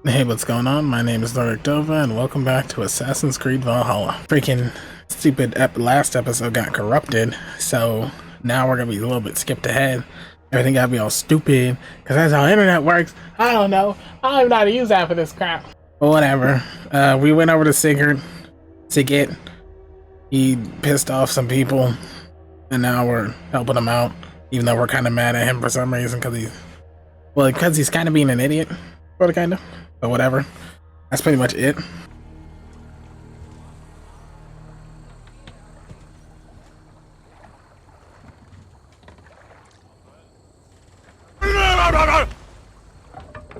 Hey, what's going on? My name is Dova, and welcome back to Assassin's Creed Valhalla. Freaking stupid last episode got corrupted, so now we're gonna be a little bit skipped ahead. Everything gotta be all stupid, because that's how internet works. I don't know. I don't even know how to use that for this crap. But whatever. We went over to Sigurd. He pissed off some people, and now we're helping him out, even though we're kind of mad at him for some reason, because he's kind of being an idiot, sort of, kind of. But whatever. That's pretty much it.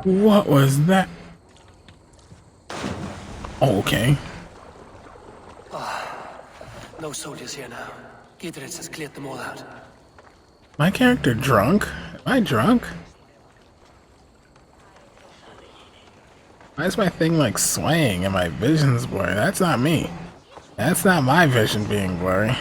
What was that? Oh, okay. No soldiers here now. Gidritz has cleared them all out. My character drunk? Am I drunk? Why is my thing like swaying and my vision's blurry? That's not me. That's not my vision being blurry.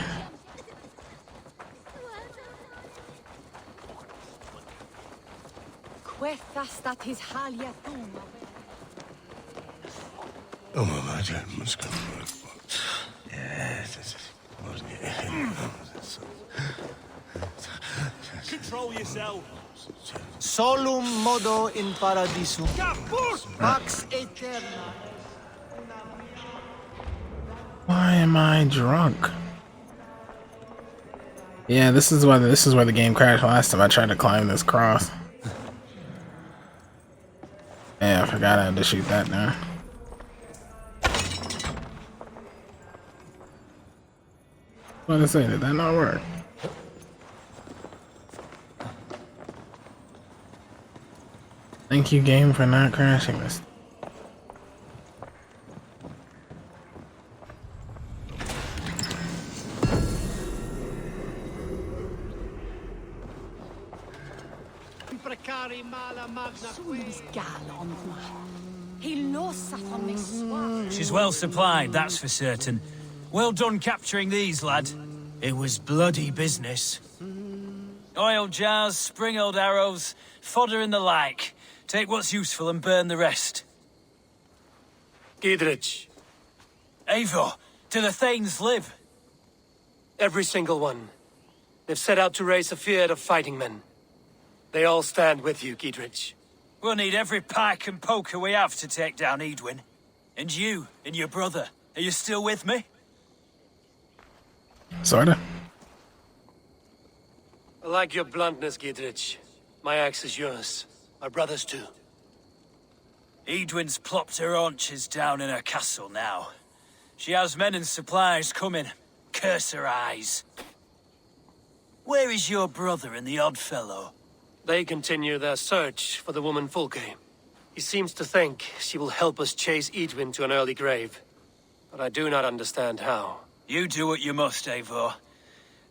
Control yourself. Solum modo in paradisum. Pax aeterna. Why am I drunk? Yeah, this is where the game crashed last time I tried to climb this cross. Yeah, I forgot I had to shoot that now. What did I say? Did that not work? Thank you, game, for not crashing this. She's well supplied, that's for certain. Well done capturing these, lad. It was bloody business. Oil jars, spring-oiled arrows, fodder and the like. Take what's useful and burn the rest. Gidritz. Eivor, do the Thanes live? Every single one. They've set out to raise a fear of fighting men. They all stand with you, Gidritz. We'll need every pike and poker we have to take down Edwin. And you, and your brother, are you still with me? Sorta. I like your bluntness, Gidritz. My axe is yours. My brother's too. Edwin's plopped her haunches down in her castle now. She has men and supplies coming. Curse her eyes. Where is your brother and the odd fellow? They continue their search for the woman Fulke. He seems to think she will help us chase Edwin to an early grave. But I do not understand how. You do what you must, Eivor.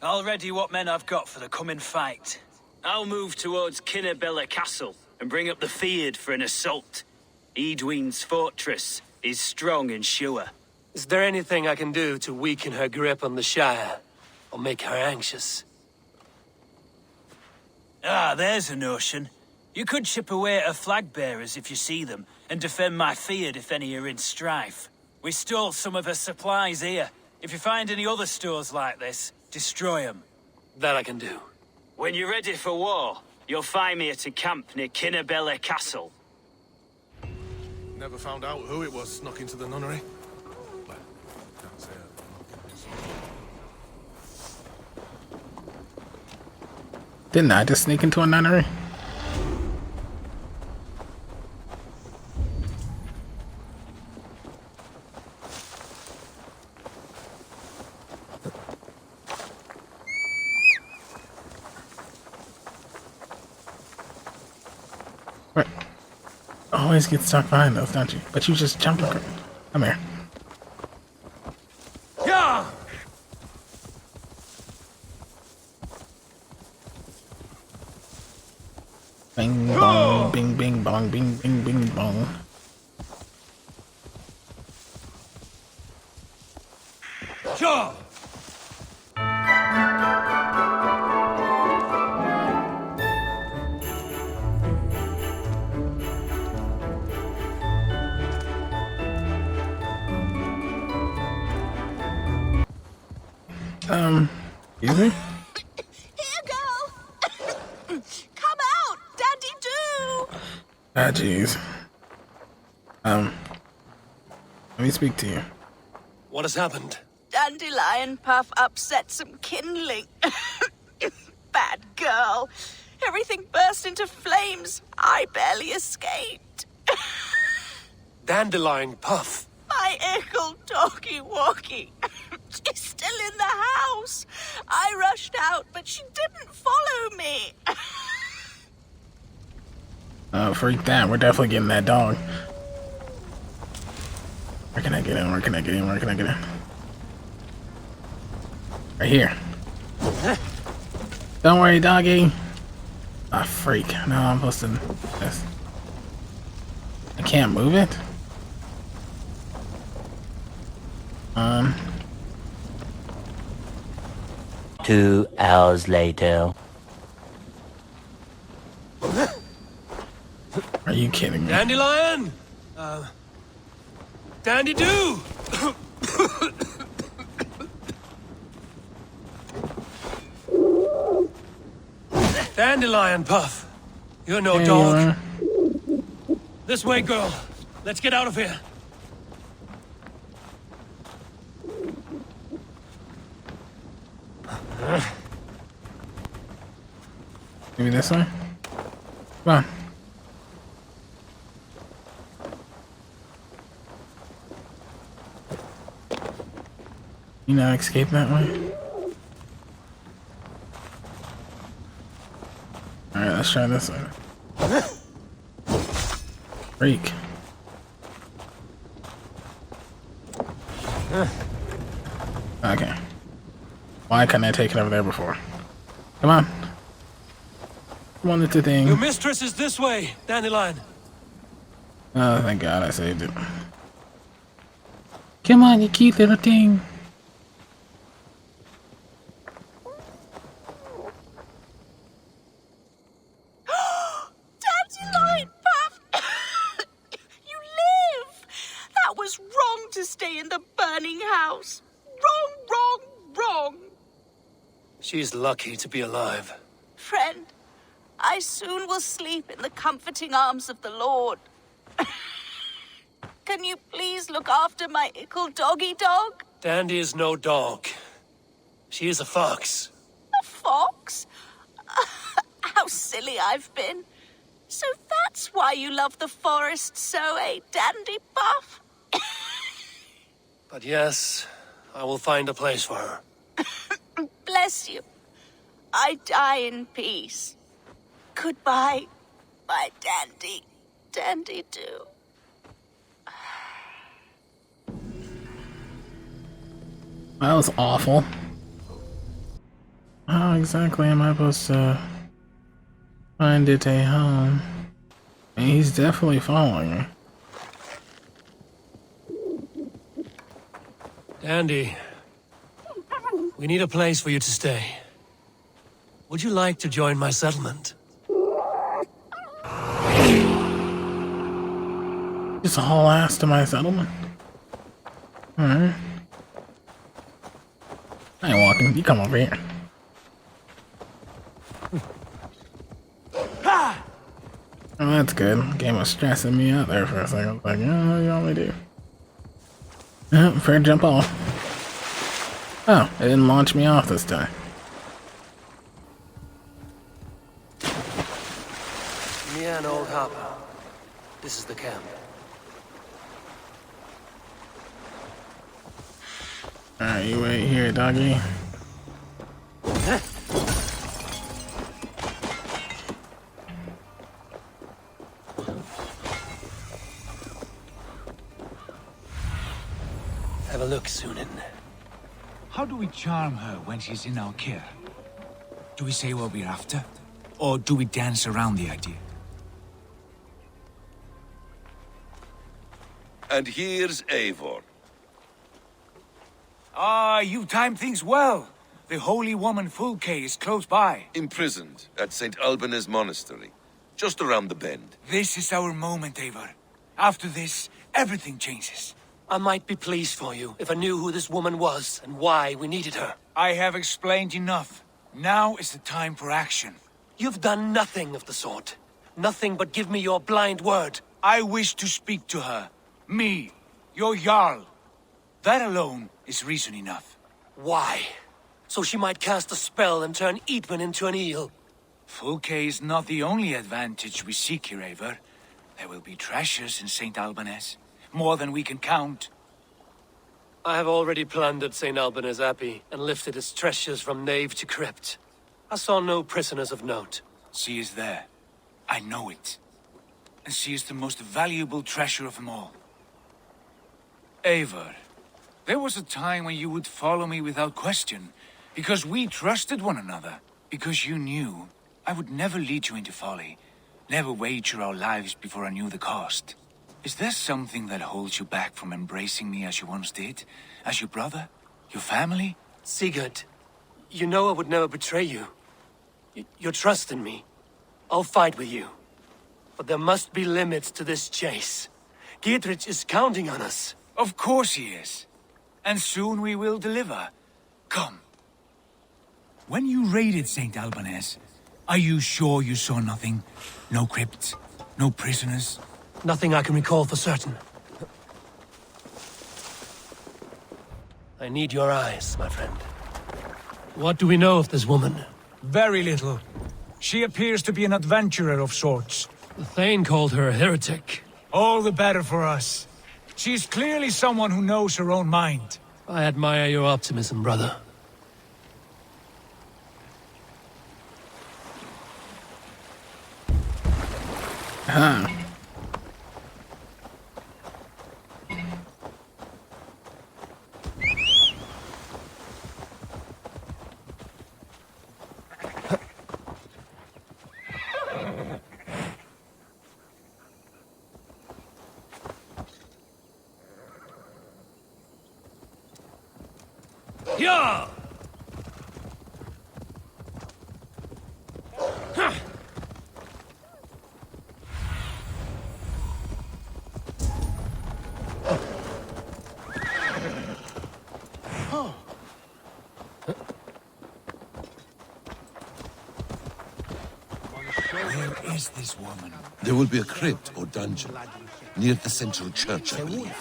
I'll ready what men I've got for the coming fight. I'll move towards Kinnebella Castle and bring up the Fyrd for an assault. Edwin's fortress is strong and sure. Is there anything I can do to weaken her grip on the Shire? Or make her anxious? Ah, there's a notion. You could chip away at her flag bearers if you see them, and defend my Fyrd if any are in strife. We stole some of her supplies here. If you find any other stores like this, destroy them. That I can do. When you're ready for war, you'll find me at a camp near Kinnebella Castle. Never found out who it was snuck into the nunnery. Well, can't say Didn't I just sneak into a nunnery? What? Always get stuck behind those, don't you? But you just jump. Come here. Yeah! Bing bong, bing bing bong, bing bing bing bong. Sure! Excuse me? Here, girl! Come out! Daddy do! Ah, jeez. Let me speak to you. What has happened? Dandelion Puff upset some kindling. Bad girl. Everything burst into flames. I barely escaped. Dandelion Puff. My ickle doggy walkie. She's still in the house. I rushed out, but she didn't follow me. Oh, freak that. We're definitely getting that dog. Where can I get in? Where can I get in? Where can I get in? Right here. Don't worry, doggy. Ah, freak. No, I'm supposed to... This. I can't move it? 2 hours later. Are you kidding me? Dandelion? Dandy-do! Dandelion Puff. You're no There dog. you are. This way, girl. Let's get out of here. Maybe this way? Come on. You not escape that way? Alright, let's try this way. Freak. Okay. Why couldn't I take it over there before? Come on. Come on, little thing. Your mistress is this way, Dandelion. Oh, thank God I saved it. Come on, you cute little thing. Dandelion Puff! You live! That was wrong to stay in the burning house. Wrong, wrong, wrong. She's lucky to be alive. Friend, I soon will sleep in the comforting arms of the Lord. Can you please look after my ickle doggy dog? Dandy is no dog. She is a fox. A fox? How silly I've been. So that's why you love the forest so, eh, Dandy Puff? But yes, I will find a place for her. Bless you. I die in peace. Goodbye, my dandy. Dandy do. That was awful. How exactly am I supposed to find it a home? I mean, he's definitely following me. Dandy, we need a place for you to stay. Would you like to join my settlement? Just haul ass to my settlement. Alright. I ain't walking. You come over here. Oh, that's good. Game was stressing me out there for a second. I was like, oh, you only do. Oh, fair jump off. Oh, it didn't launch me off this time. Me and old Harper. This is the camp. Alright, you wait here, doggy. Have a look, Sunan. How do we charm her when she's in our care? Do we say what we're after? Or do we dance around the idea? And here's Eivor. Ah, you timed things well. The holy woman Fulke is close by. Imprisoned at St. Alban's Monastery, just around the bend. This is our moment, Eivor. After this, everything changes. I might be pleased for you if I knew who this woman was and why we needed her. I have explained enough. Now is the time for action. You've done nothing of the sort. Nothing but give me your blind word. I wish to speak to her. Me, your Jarl. That alone is reason enough. Why? So she might cast a spell and turn Eidwin into an eel. Fulke is not the only advantage we seek here, Eivor. There will be treasures in St. Albanese. More than we can count. I have already plundered St. Albanese Abbey and lifted its treasures from nave to crypt. I saw no prisoners of note. She is there. I know it. And she is the most valuable treasure of them all. Eivor, there was a time when you would follow me without question, because we trusted one another, because you knew I would never lead you into folly, never wager our lives before I knew the cost. Is there something that holds you back from embracing me as you once did? As your brother? Your family? Sigurd, you know I would never betray you. Your trust in me. I'll fight with you. But there must be limits to this chase. Dietrich is counting on us. Of course he is. And soon we will deliver. Come. When you raided St. Albanese, are you sure you saw nothing? No crypts? No prisoners? Nothing I can recall for certain. I need your eyes, my friend. What do we know of this woman? Very little. She appears to be an adventurer of sorts. The Thane called her a heretic. All the better for us. She is clearly someone who knows her own mind. I admire your optimism, brother. Huh. Yeah! Where is this woman? There will be a crypt or dungeon near the central church, I believe.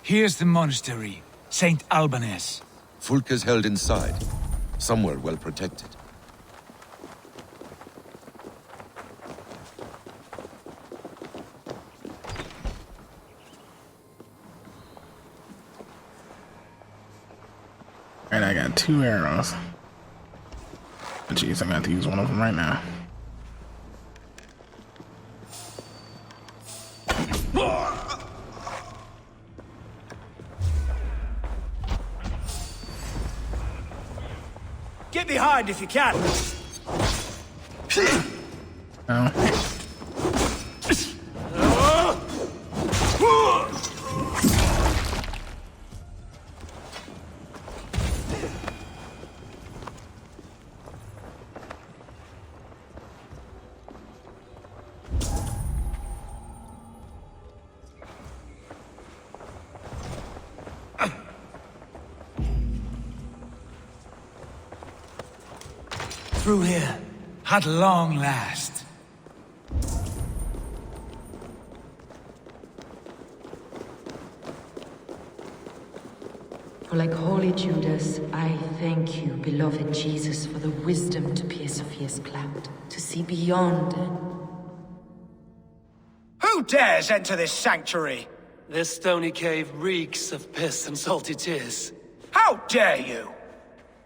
Here's the monastery, St. Albanese. Fulke is held inside, somewhere well protected. Alright, I got 2 arrows. Jeez, I'm gonna have to use one of them right now. Get behind if you can. Oh. Through here. At long last. For like holy Judas, I thank you, beloved Jesus, for the wisdom to pierce a fierce cloud, to see beyond and... Who dares enter this sanctuary? This stony cave reeks of piss and salty tears. How dare you?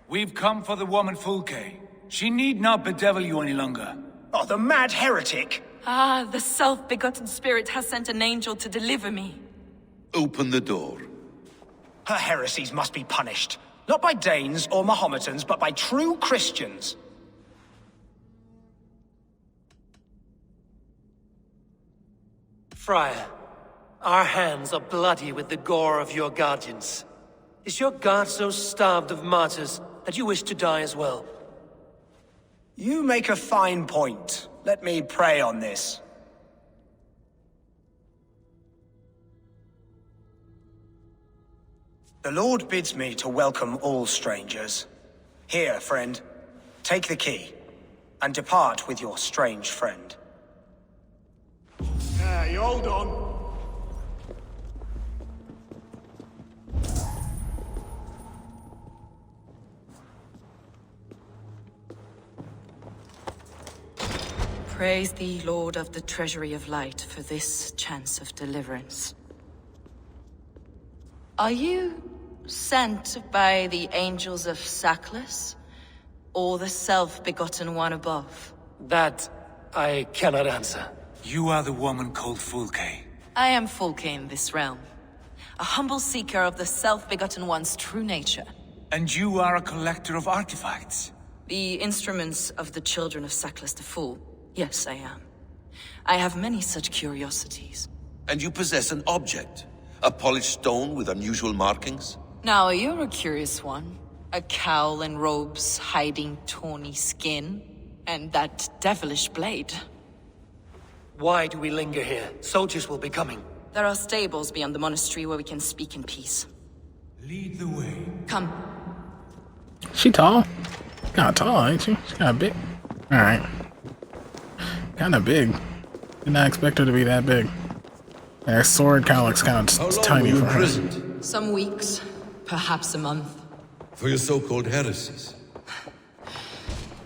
We've come for the woman Fulke. She need not bedevil you any longer. Oh, the mad heretic! Ah, the self-begotten spirit has sent an angel to deliver me. Open the door. Her heresies must be punished. Not by Danes or Mahometans, but by true Christians. Friar, our hands are bloody with the gore of your guardians. Is your God so starved of martyrs that you wish to die as well? You make a fine point. Let me pray on this. The Lord bids me to welcome all strangers. Here, friend, take the key, and depart with your strange friend. Hey, hold on. Praise thee, Lord of the Treasury of Light, for this chance of deliverance. Are you sent by the angels of Sackless, or the self-begotten one above? That I cannot answer. You are the woman called Fulke. I am Fulke in this realm, a humble seeker of the self-begotten one's true nature. And you are a collector of artifacts. The instruments of the children of Sackless the Fool. Yes, I am. I have many such curiosities. And you possess an object? A polished stone with unusual markings? Now, you're a curious one. A cowl and robes hiding tawny skin. And that devilish blade. Why do we linger here? Soldiers will be coming. There are stables beyond the monastery where we can speak in peace. Lead the way. Come. She tall? Kinda tall, ain't she? She's kinda big. Alright. Kinda big. Did not expect her to be that big. And her sword kinda looks kinda tiny for her. Some weeks. Perhaps a month. For your so-called heresies?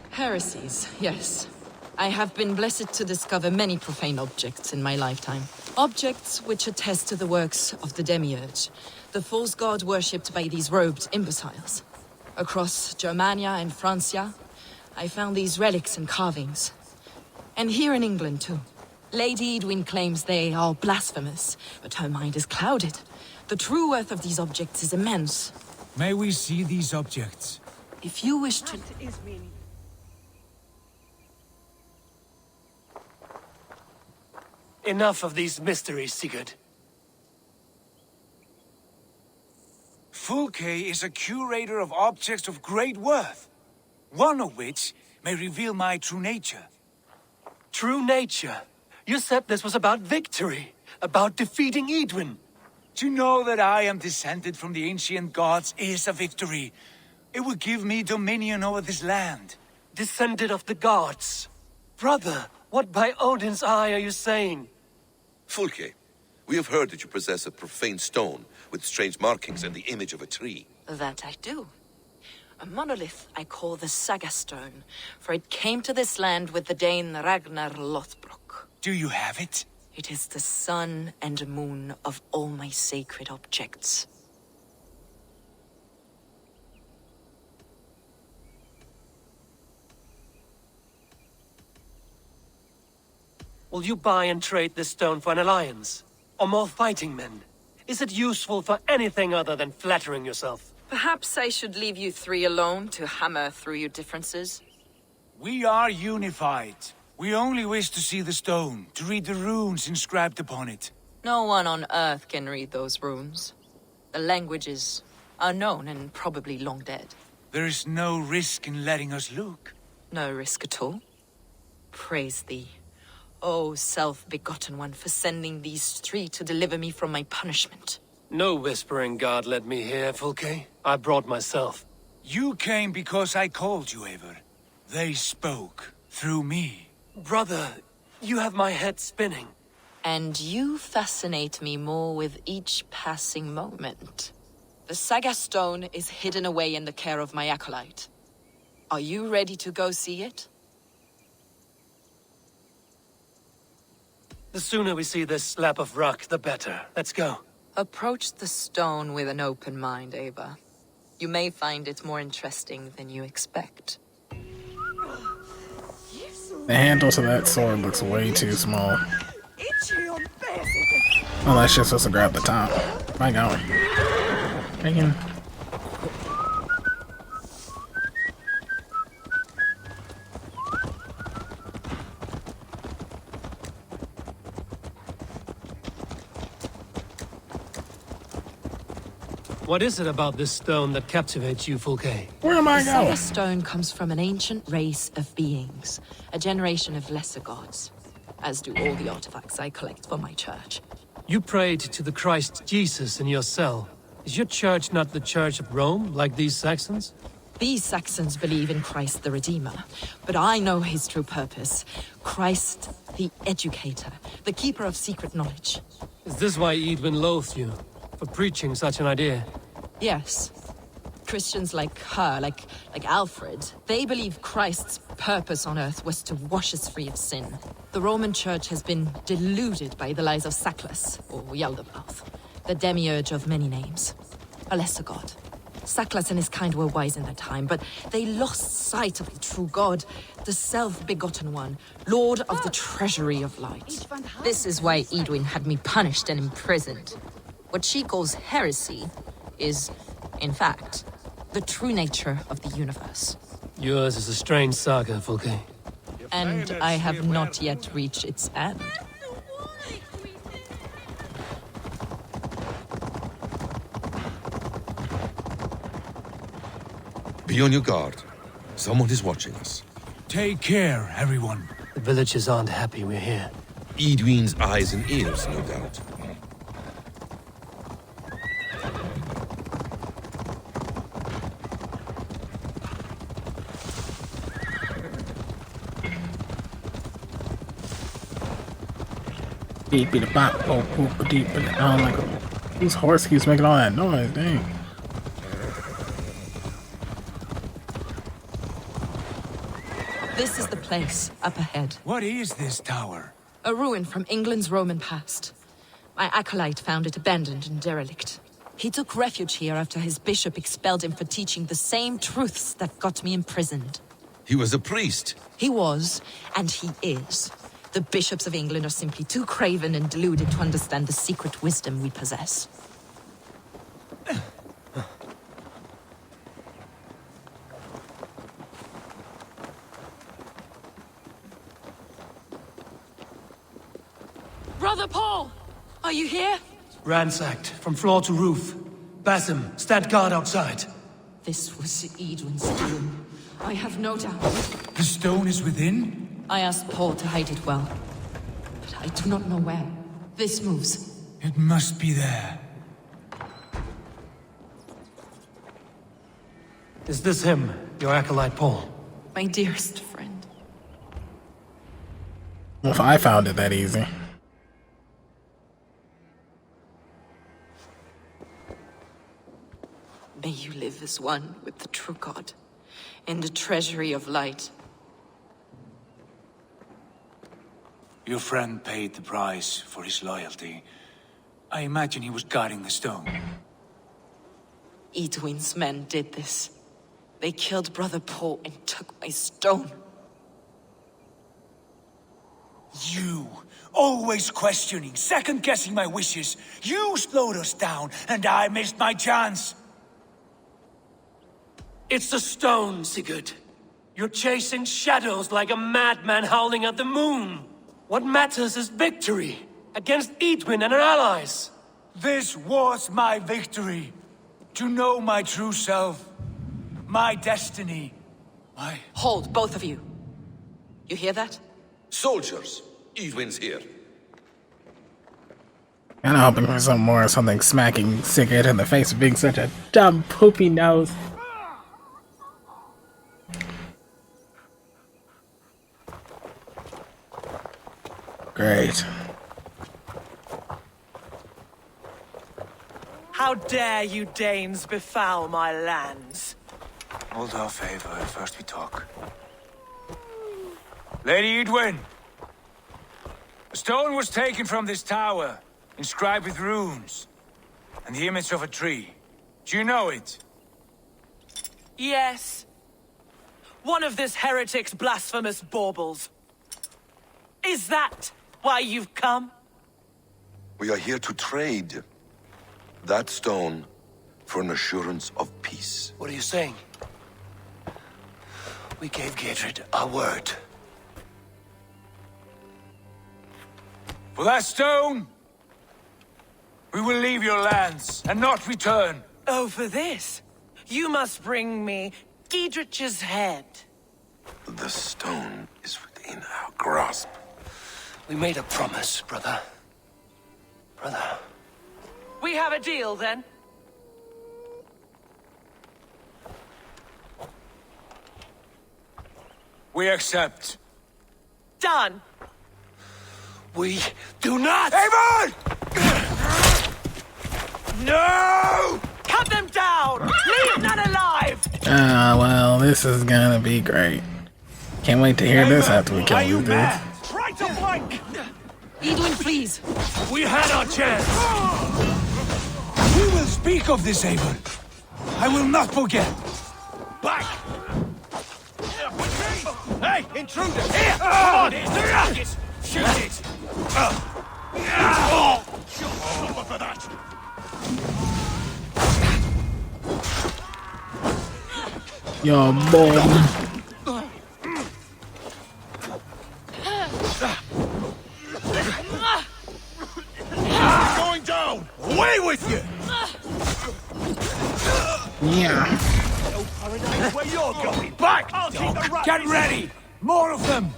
Heresies, yes. I have been blessed to discover many profane objects in my lifetime. Objects which attest to the works of the Demiurge, the false god worshipped by these robed imbeciles. Across Germania and Francia, I found these relics and carvings. And here in England, too. Lady Edwin claims they are blasphemous, but her mind is clouded. The true worth of these objects is immense. May we see these objects? If you wish to... Enough of these mysteries, Sigurd. Fulke is a curator of objects of great worth, one of which may reveal my true nature. True nature? You said this was about victory, about defeating Edwin. To know that I am descended from the ancient gods is a victory. It will give me dominion over this land. Descended of the gods? Brother, what by Odin's eye are you saying? Fulke, we have heard that you possess a profane stone with strange markings and the image of a tree. That I do. A monolith I call the Saga Stone, for it came to this land with the Dane Ragnar Lothbrok. Do you have it? It is the sun and moon of all my sacred objects. Will you buy and trade this stone for an alliance? Or more fighting men? Is it useful for anything other than flattering yourself? Perhaps I should leave you three alone to hammer through your differences? We are unified. We only wish to see the stone, to read the runes inscribed upon it. No one on Earth can read those runes. The languages are known and probably long dead. There is no risk in letting us look. No risk at all. Praise thee, O self-begotten one, for sending these three to deliver me from my punishment. No whispering god led me here, Fulke. I brought myself. You came because I called you, Eivor. They spoke through me. Brother, you have my head spinning. And you fascinate me more with each passing moment. The Saga Stone is hidden away in the care of my acolyte. Are you ready to go see it? The sooner we see this slab of rock, the better. Let's go. Approach the stone with an open mind, Eivor. You may find it more interesting than you expect. The handle to that sword looks way too small. Unless you're supposed to grab the top. Where am I going? Hanging. What is it about this stone that captivates you, Fulke? Where am I The going? Saga Stone comes from an ancient race of beings, a generation of lesser gods, as do all the artifacts I collect for my church. You prayed to the Christ Jesus in your cell. Is your church not the Church of Rome, like these Saxons? These Saxons believe in Christ the Redeemer, but I know his true purpose. Christ the Educator, the keeper of secret knowledge. Is this why Eidwin loathed you? For preaching such an idea? Yes. Christians like her, like Alfred, they believe Christ's purpose on earth was to wash us free of sin. The Roman Church has been deluded by the lies of Saklas, or Yaldabaoth, the demiurge of many names. A lesser god. Saklas and his kind were wise in their time, but they lost sight of the true god, the self-begotten one, lord of the treasury of light. This is why Eidwin had me punished and imprisoned. What she calls heresy is, in fact, the true nature of the universe. Yours is a strange saga, Fulke. And I have not yet reached its end. Be on your guard. Someone is watching us. Take care, everyone. The villagers aren't happy we're here. Eidwin's eyes and ears, no doubt. Deep in the bop, oh, poop, deep in the, I don't like it. Whose horse keeps making all that noise, dang. This is the place, up ahead. What is this tower? A ruin from England's Roman past. My acolyte found it abandoned and derelict. He took refuge here after his bishop expelled him for teaching the same truths that got me imprisoned. He was a priest. He was, and he is. The bishops of England are simply too craven and deluded to understand the secret wisdom we possess. Brother Paul! Are you here? Ransacked, from floor to roof. Basim, stand guard outside. This was Eidwin's doing. I have no doubt. The stone is within? I asked Paul to hide it well, but I do not know where. This moves. It must be there. Is this him, your acolyte Paul? My dearest friend. Well, if I found it that easy. May you live as one with the true God, in the treasury of light. Your friend paid the price for his loyalty. I imagine he was guarding the stone. Eidwin's men did this. They killed Brother Paul and took my stone. You, always questioning, second-guessing my wishes. You slowed us down, and I missed my chance. It's the stone, Sigurd. You're chasing shadows like a madman howling at the moon. What matters is victory against Eidwin and her allies. This was my victory. To know my true self. My destiny. My... Hold, both of you. You hear that? Soldiers, Eidwin's here. Kinda hoping for some more something smacking Sigurd in the face for being such a dumb poopy nose. Great. How dare you Danes befoul my lands? Hold off, Eivor. First we talk. Lady Eidwin! A stone was taken from this tower, inscribed with runes, and the image of a tree. Do you know it? Yes. One of this heretic's blasphemous baubles. Is that why you've come? We are here to trade that stone for an assurance of peace. What are you saying? We gave Geirrid our word. For that stone, we will leave your lands and not return. Oh, for this? You must bring me Geidrich's head. The stone is within our grasp. We made a promise, brother. Brother. We have a deal, then? We accept. Done. We do not! Eivor! No! Cut them down! Leave none alive! Well, this is gonna be great. Can't wait to hear this after we kill these dudes. Try to flank! Edwin, please. We had our chance! We will speak of this, Eivor. I will not forget. Back! Hey, intruder! Here! Come on! Here's the target! Shoot it! Suffer for that! Yo, boy. Going down! Away with you! Yeah. No paradise where you're going! Back! I'll keep the rat! Get ready! More of them!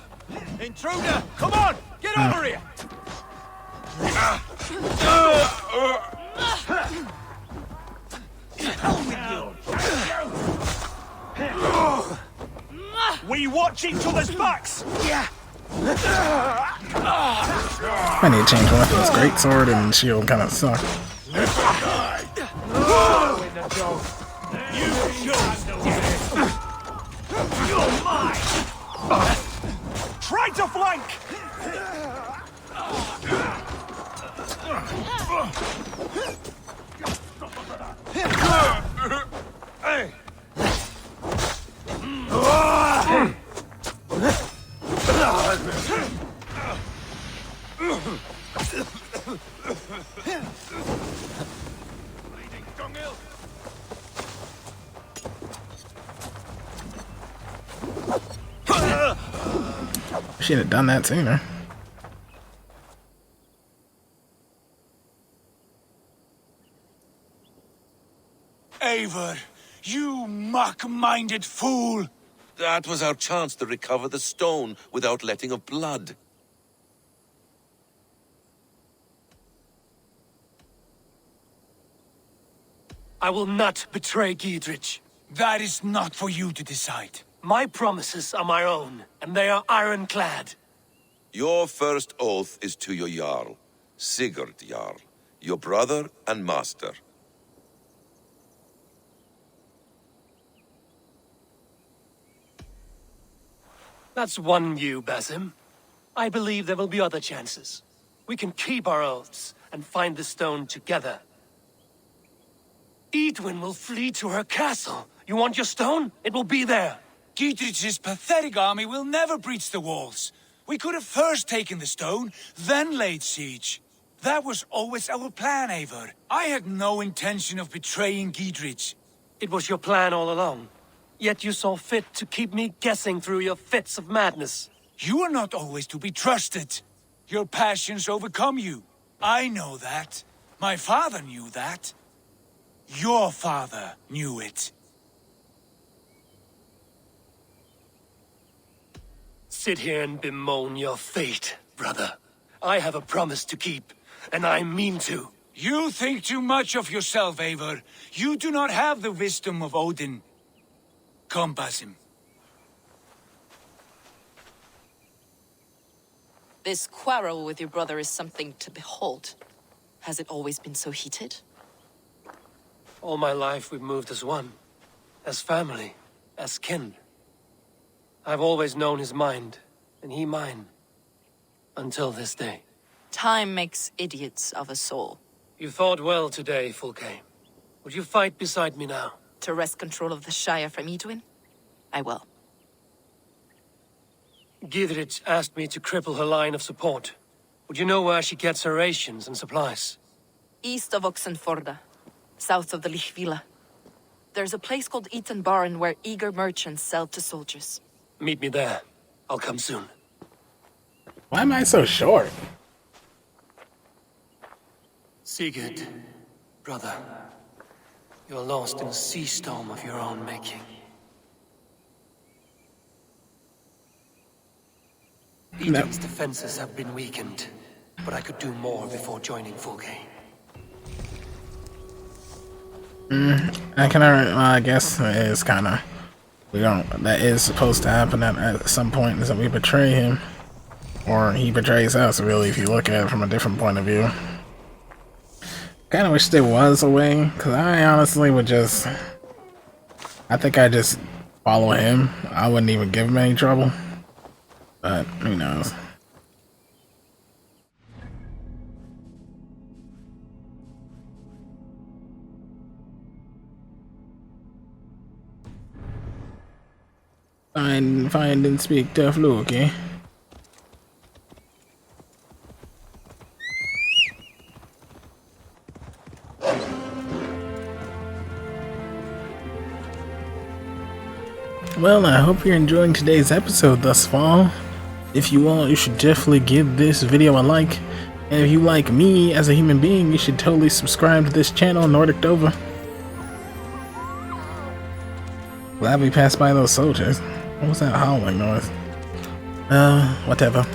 Intruder! Come on! Get over here! We watch each other's backs! Yeah! I need to change weapons. Great sword and shield kind of suck. You chose You're mine! Try to flank! Hey! Should have done that sooner. Eivor, you mock-minded fool! That was our chance to recover the stone without letting of blood. I will not betray Giedrich. That is not for you to decide. My promises are my own, and they are ironclad. Your first oath is to your Jarl, Sigurd Jarl, your brother and master. That's one you, Basim. I believe there will be other chances. We can keep our oaths and find the stone together. Edwin will flee to her castle. You want your stone? It will be there. Giedrich's pathetic army will never breach the walls. We could have first taken the stone, then laid siege. That was always our plan, Eivor. I had no intention of betraying Giedrich. It was your plan all along. Yet you saw fit to keep me guessing through your fits of madness. You are not always to be trusted. Your passions overcome you. I know that. My father knew that. Your father knew it. Sit here and bemoan your fate, brother. I have a promise to keep, and I mean to. You think too much of yourself, Eivor. You do not have the wisdom of Odin. Come, Basim. This quarrel with your brother is something to behold. Has it always been so heated? All my life we've moved as one. As family. As kin. I've always known his mind, and he mine. Until this day. Time makes idiots of us all. You fought well today, Fulke. Would you fight beside me now? To wrest control of the Shire from Edwin? I will. Giedrich asked me to cripple her line of support. Would you know where she gets her rations and supplies? East of Oxenforda, south of the Lichvila. There's a place called Eaton Barn where eager merchants sell to soldiers. Meet me there. I'll come soon. Why am I so short? Sigurd, brother, you're lost in a sea storm of your own making. Edic's defenses have been weakened, but I could do more before joining Fulke. I guess it's kind of we don't. That is supposed to happen at some point, is that we betray him, or he betrays us. Really, if you look at it from a different point of view. Kind of wish there was a way, because I honestly would just. I think I just follow him. I wouldn't even give him any trouble, but who knows. Find and speak tough look, eh? Well, I hope you're enjoying today's episode thus far. If you are, you should definitely give this video a like. And if you like me as a human being, you should totally subscribe to this channel, Nordic Dova. Glad we passed by those soldiers. What was that howling noise? Whatever.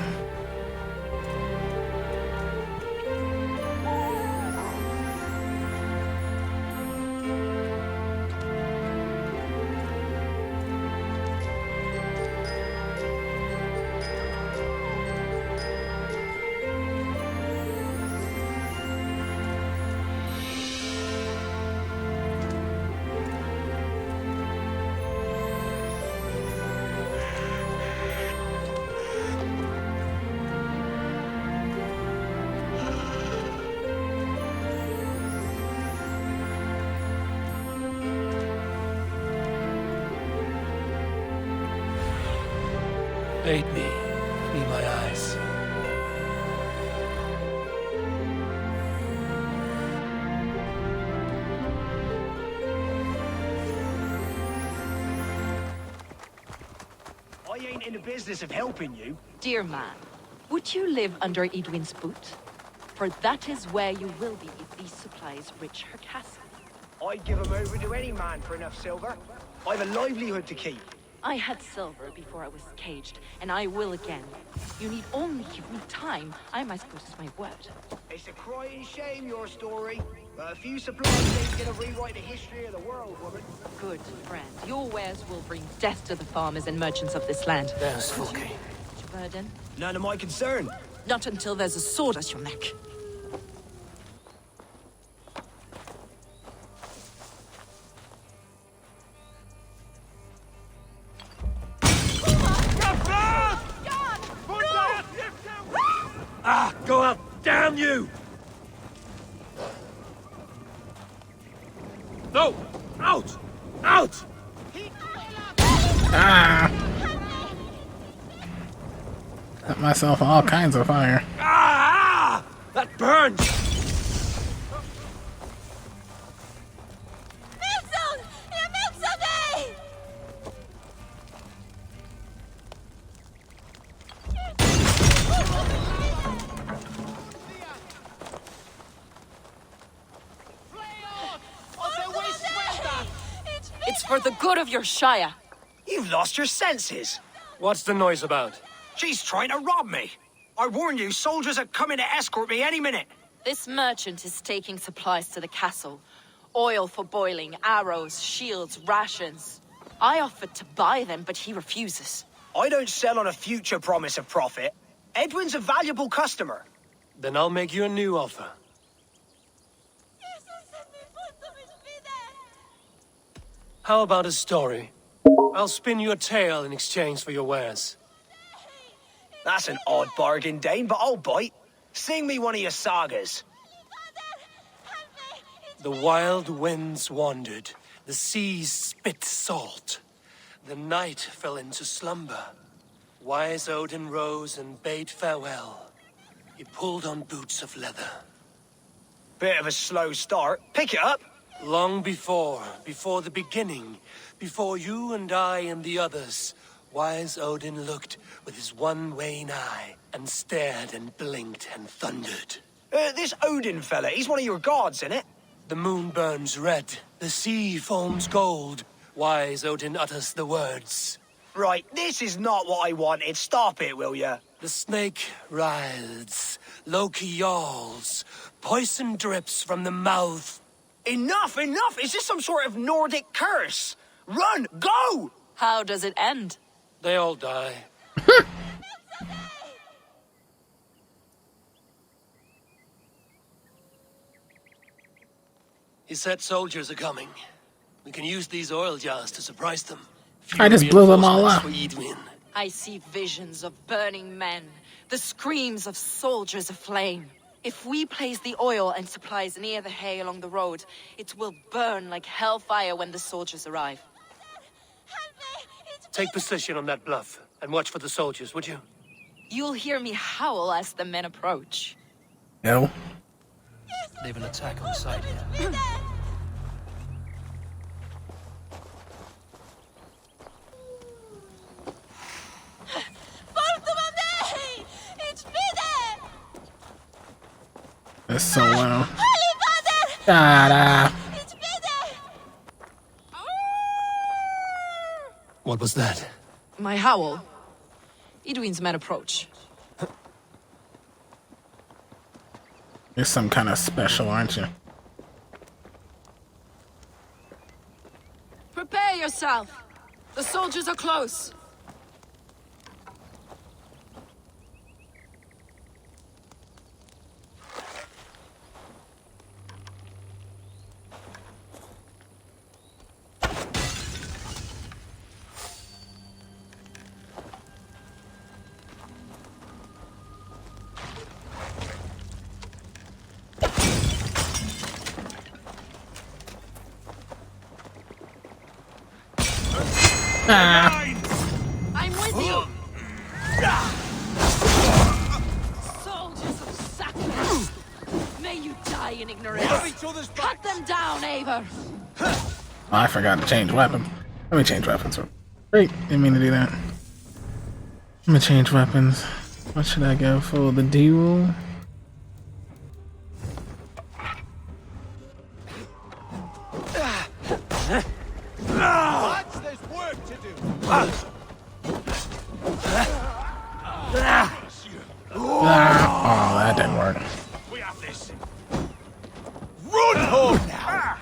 Aid me. Be my eyes. I ain't in the business of helping you. Dear man, would you live under Edwin's boot? For that is where you will be if these supplies reach her castle. I'd give 'em over to any man for enough silver. I've a livelihood to keep. I had silver before I was caged, and I will again. You need only give me time. I am as good as my word. It's a crying shame, your story. But a few supplies ain't gonna rewrite the history of the world, woman. Good friend. Your wares will bring death to the farmers and merchants of this land. There's Fulky. Burden? None of my concern. Not until there's a sword at your neck. Ah, go out! Damn you! No! Out! Out! Ah! Got myself all kinds of fire. Ah! That burns! It's for the good of your shire. You've lost your senses. What's the noise about? She's trying to rob me. I warned you, soldiers are coming to escort me any minute. This merchant is taking supplies to the castle. Oil for boiling, arrows, shields, rations. I offered to buy them, but he refuses. I don't sell on a future promise of profit. Edwin's a valuable customer. Then I'll make you a new offer. How about a story? I'll spin you a tale in exchange for your wares. That's an odd bargain, Dane, but I'll bite. Sing me one of your sagas. The wild winds wandered, the seas spit salt. The night fell into slumber. Wise Odin rose and bade farewell. He pulled on boots of leather. Bit of a slow start. Pick it up. Long before the beginning, before you and I and the others, wise Odin looked with his one wane eye and stared and blinked and thundered. This Odin fella, he's one of your gods, innit? The moon burns red, the sea foams gold. Wise Odin utters the words. Right, this is not what I wanted. Stop it, will ya? The snake writhes, Loki yawls, poison drips from the mouth. Enough, enough! Is this some sort of Nordic curse? Run! Go! How does it end? They all die. He said soldiers are coming. We can use these oil jars to surprise them. I just blew them all up. For Edwin. I see visions of burning men, the screams of soldiers aflame. If we place the oil and supplies near the hay along the road, it will burn like hellfire when the soldiers arrive. Take position on that bluff and watch for the soldiers, would you? You'll hear me howl as the men approach. No. They've an attack on sight here. That's so loud. Ta-da. What was that? My howl. Edwin's men approach. You're some kind of special, aren't you? Prepare yourself. The soldiers are close. I'm with you! Soldiers of sacrifice! May you die in ignorance! Cut them down, Eivor! Oh, I forgot to change weapon. Let me change weapons. Great, didn't mean to do that. Let me change weapons. What should I go for? The duel? Oh, that didn't work. We have this. Run home now.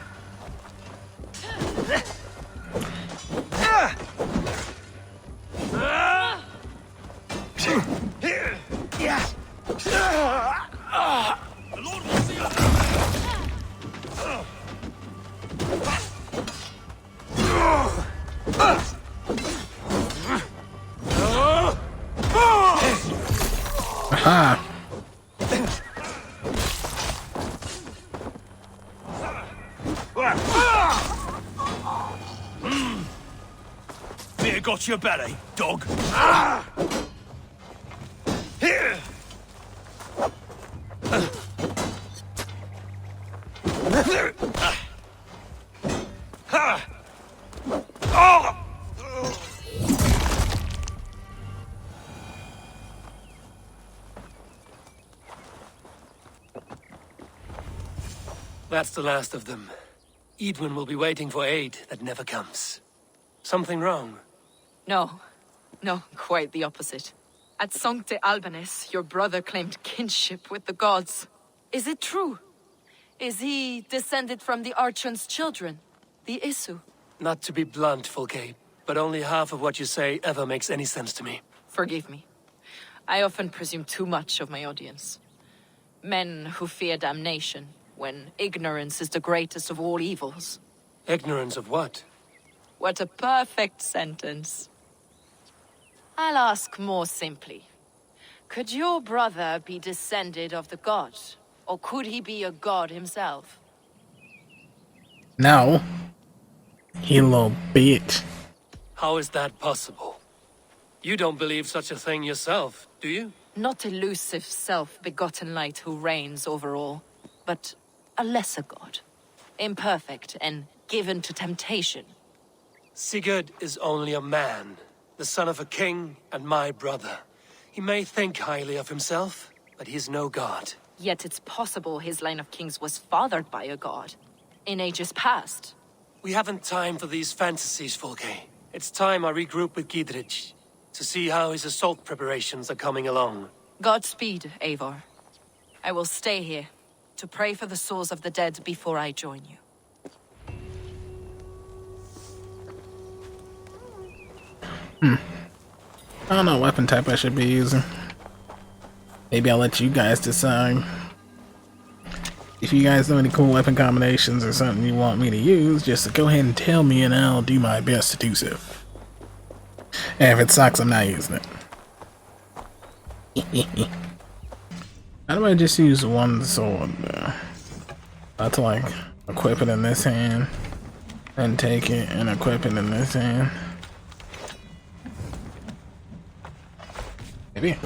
The Lord will see us. Aha! Fear got your belly, dog. Here. That's the last of them. Edwin will be waiting for aid that never comes. Something wrong? No, quite the opposite. At Sancte Albanus, your brother claimed kinship with the gods. Is it true? Is he descended from the Archon's children, the Isu? Not to be blunt, Fulke, but only half of what you say ever makes any sense to me. Forgive me. I often presume too much of my audience. Men who fear damnation, when ignorance is the greatest of all evils. Ignorance of what? What a perfect sentence. I'll ask more simply. Could your brother be descended of the god? Or could he be a god himself? No. You little bitch. How is that possible? You don't believe such a thing yourself, do you? Not elusive self-begotten light who reigns over all, but a lesser god. Imperfect and given to temptation. Sigurd is only a man, the son of a king and my brother. He may think highly of himself, but he is no god. Yet it's possible his line of kings was fathered by a god, in ages past. We haven't time for these fantasies, Fulke. It's time I regroup with Gidrich, to see how his assault preparations are coming along. Godspeed, Eivor. I will stay here, to pray for the souls of the dead before I join you. I don't know what weapon type I should be using. Maybe I'll let you guys decide. If you guys know any cool weapon combinations or something you want me to use, just go ahead and tell me and I'll do my best to do so. And if it sucks, I'm not using it. How do I just use one sword though? I have to like equip it in this hand, and take it and equip it in this hand. Maybe.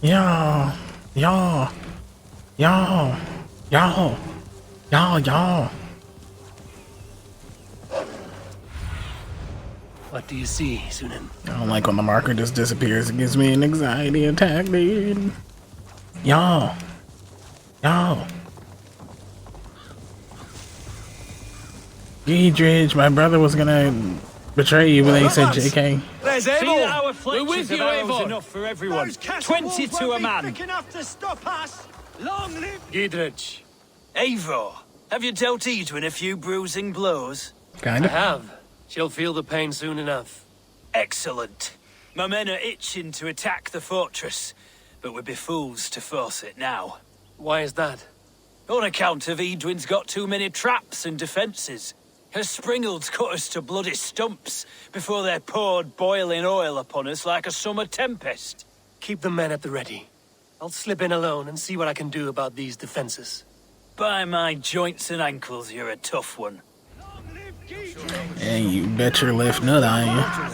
Yo, yo, yo, yo, yo, yo. What do you see, Sunan? I don't like when the marker just disappears. It gives me an anxiety attack, dude. Yo, yo. Eidridge, my brother was gonna betray you, but then he said JK. There's See Eivor. our We're fletches with of you, arrows Eivor. enough for everyone. Those castle 20 walls to won't a be man. thick enough to stop us. Long live Giedrich. Eivor, have you dealt Edwin a few bruising blows? I Kinda. have. She'll feel the pain soon enough. Excellent. My men are itching to attack the fortress, but we'd be fools to force it now. Why is that? On account of Edwin's got too many traps and defences. Her springalds cut us to bloody stumps before they poured boiling oil upon us like a summer tempest. Keep the men at the ready. I'll slip in alone and see what I can do about these defenses. By my joints and ankles, you're a tough one. Hey, you bet your left nut I am.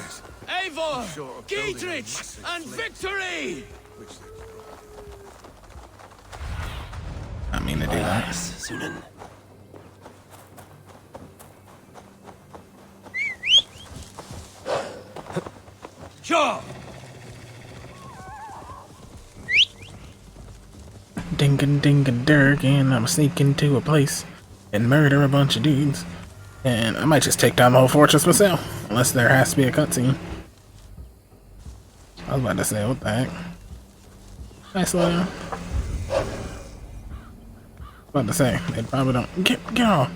Eivor, Giedrich, and victory! I mean to do that. Yes, Sunan. Sure. Dinkin' dinkin' dirk, and I'm sneaking to a place and murder a bunch of dudes. And I might just take down the whole fortress myself, unless there has to be a cutscene. I was about to say, what the heck? Nice slow down. About to say, they probably don't. Get off.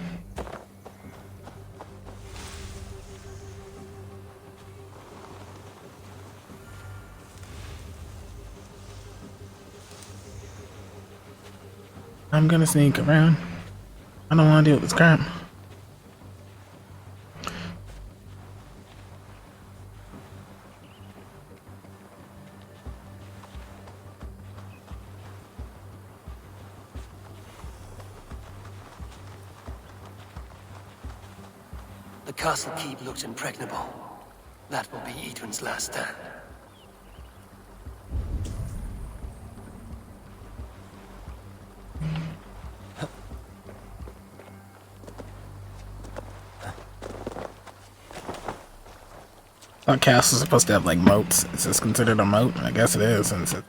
I'm gonna sneak around. I don't want to deal with this crap. The castle keep looks impregnable. That will be Edwin's last stand. That castle's supposed to have like moats. Is this considered a moat? I guess it is, since it's a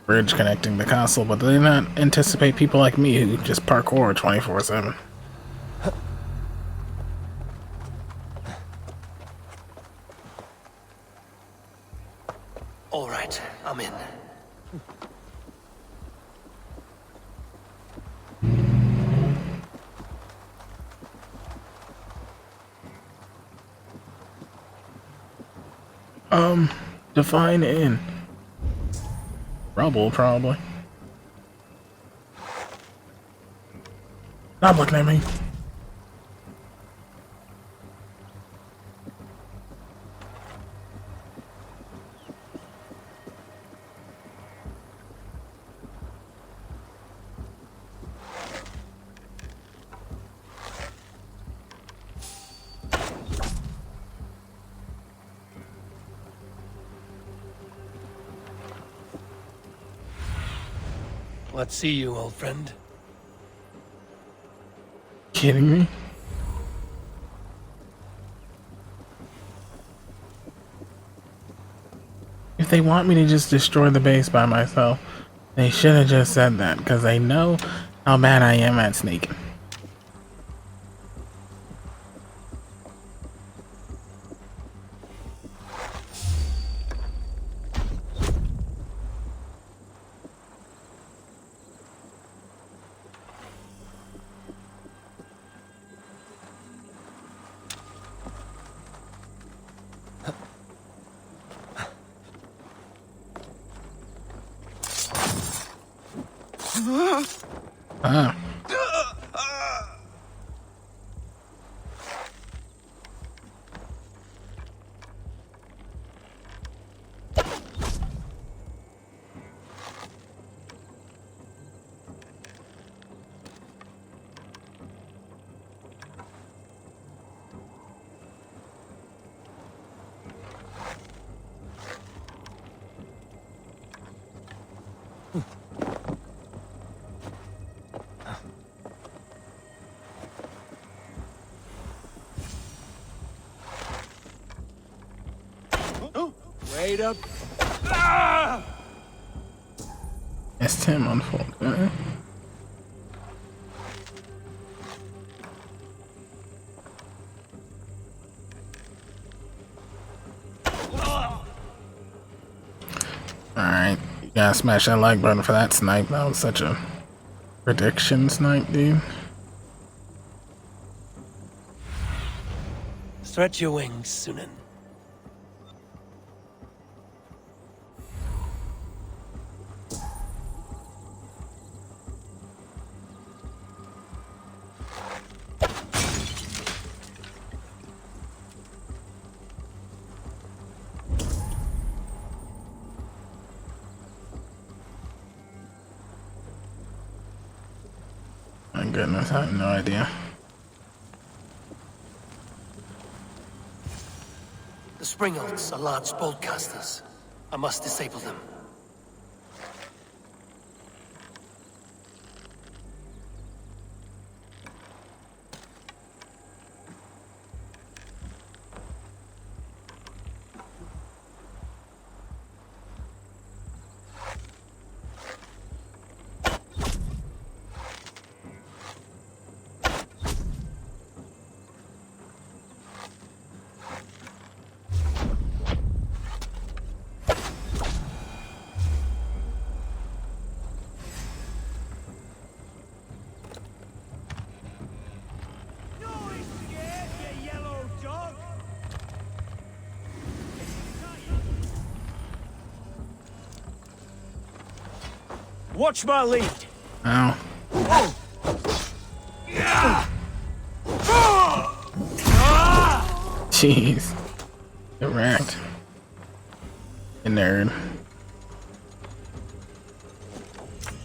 bridge connecting the castle, but they not anticipate people like me who just parkour 24/7. All right, I'm in. Define in. Rubble, probably. Stop looking at me. Let's see you, old friend. Kidding me? If they want me to just destroy the base by myself, they should have just said that, because they know how bad I am at sneaking. Ah. Wait up. It's Tim on phone. Alright, you gotta smash that like button for that snipe. That was such a prediction snipe, dude. Stretch your wings, Sunan. My goodness, I have no idea. The Springolds are large boltcasters. I must disable them. Watch my lead. Ow. Jeez. Get wrecked. You nerd.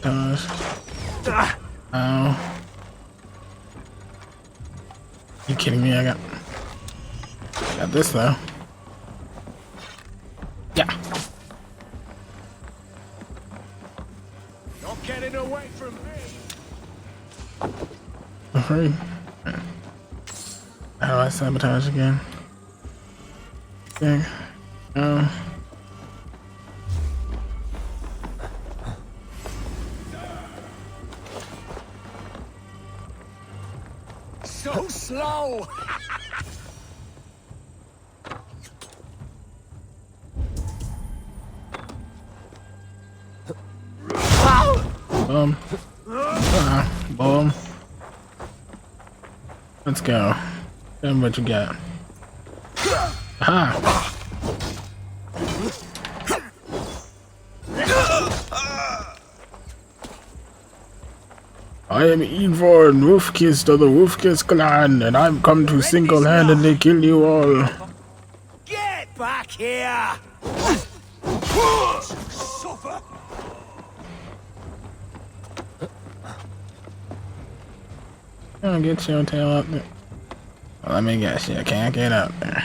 Gosh. Ow. You kidding me? I got this though. Yeah. Not getting away from me. Afraid. How do I sabotage again? Okay. So slow. Boom. Boom. Let's go. Tell me what you got. Aha! I am Eivor, Wolfkist of the Wolfkist clan, and I've come to single-handedly kill you all. Get back here. Suffer. Don't get your tail up there. Well, let me guess, you can't get up there.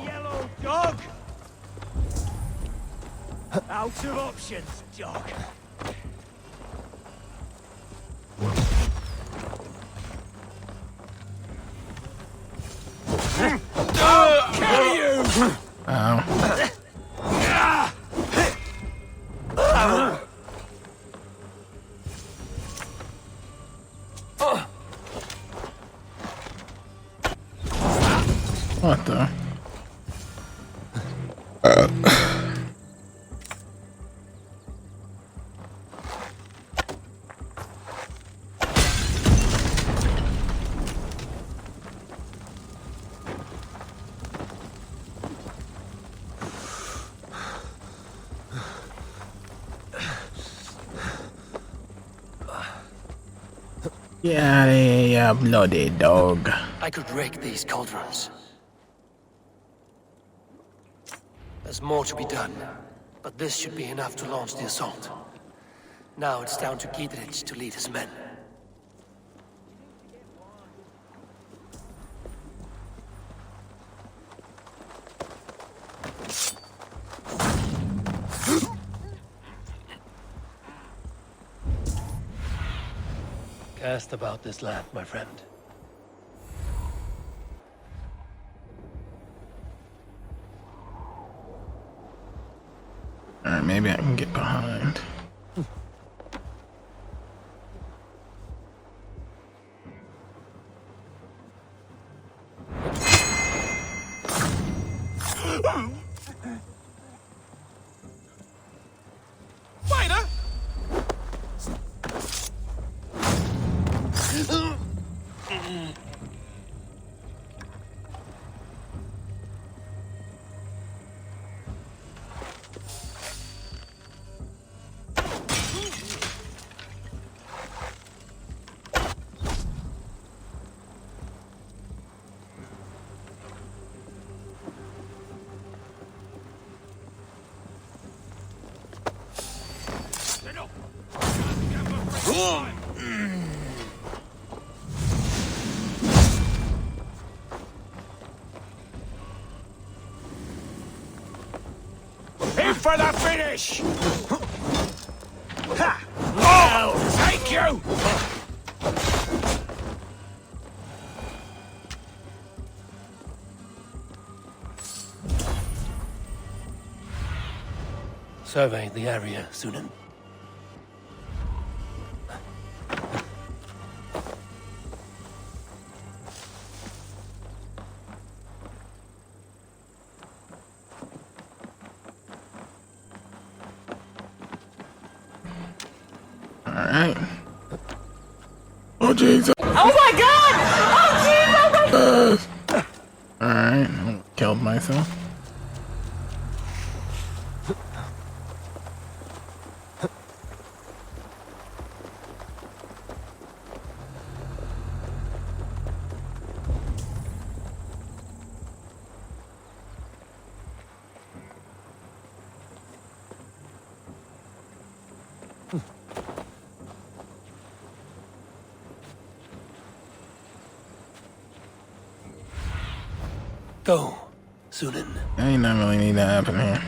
Yellow dog. Out of options, dog. Kill you! Ow. What the? Yeah, you bloody dog. I could rake these cauldrons. There's more to be done, but this should be enough to launch the assault. Now it's down to Giedrich to lead his men. Cast about this land, my friend. Alright, maybe I can get behind. Fighter! In for the finish! Ha! Oh, thank you! Survey the area, Sunan. Alright. Oh jeez. Oh my god! Oh jeez! Oh my Alright, killed myself. Go, Sunan. I ain't not really need that happen here.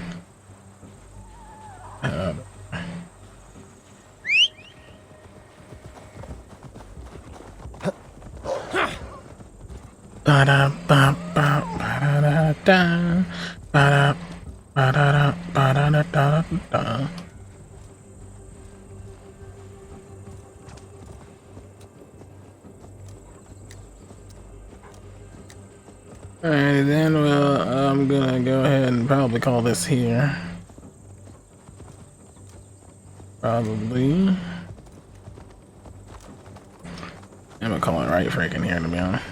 Ba-da, ba-ba, ba-da-da-da, ba-da, ba-da-da, ba-da-da-da-da. Alright, then, well, I'm gonna go ahead and probably call this here. Probably. I'm gonna call it right freaking here, to be honest.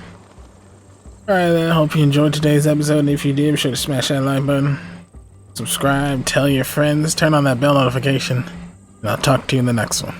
Alright, then, I hope you enjoyed today's episode, and if you did, be sure to smash that like button, subscribe, tell your friends, turn on that bell notification, and I'll talk to you in the next one.